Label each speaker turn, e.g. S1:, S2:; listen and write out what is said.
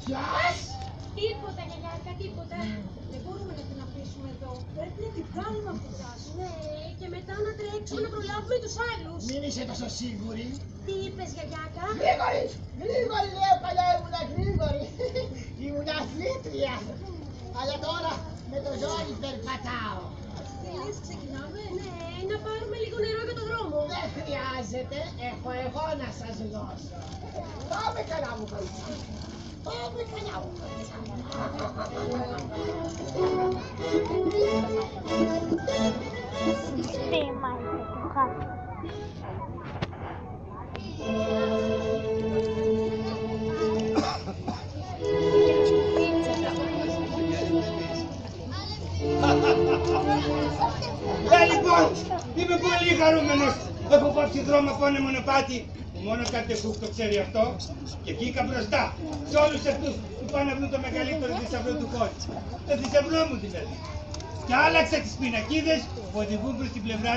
S1: Ποιος?
S2: Τίποτα, γιαγιάρικα, τίποτα. Δεν μπορούμε να την αφήσουμε εδώ. Πρέπει να την βγάλουμε από την τάση. Ναι, και μετά να τρέξουμε να προλάβουμε τους άλλους.
S1: Μην είσαι τόσο σίγουρη.
S2: Τι είπες, γιαγιάκα?
S1: Γρήγορη! Γρήγορη λέω, παλιά ήμουνα γρήγορη. Ήμουν αθλήτρια. Αλλά τώρα με το ζόρι περπατάω.
S2: Θέλεις, ξεκινάμε? Ναι, να πάρουμε λίγο νερό για το δρόμο.
S1: Δεν χρειάζεται, έχω εγώ να σας δώσω. Πάμε καλά μου κορίτσια. Πάμε καλά μου κορίτσια.
S3: Σύστημα είναι το χάρτη.
S4: Λοιπόν, είμαι πολύ χαρούμενος. Έχω κόψει δρόμο από ένα μονοπάτι. Μόνο κάποιος το ξέρει αυτό. Και βγήκα μπροστά σε όλους αυτούς που πάνε να βρουν το μεγαλύτερο θησαυρό του κόσμου. Το θησαυρό μου δηλαδή. Και άλλαξα τις πινακίδες που οδηγούν προς την πλευρά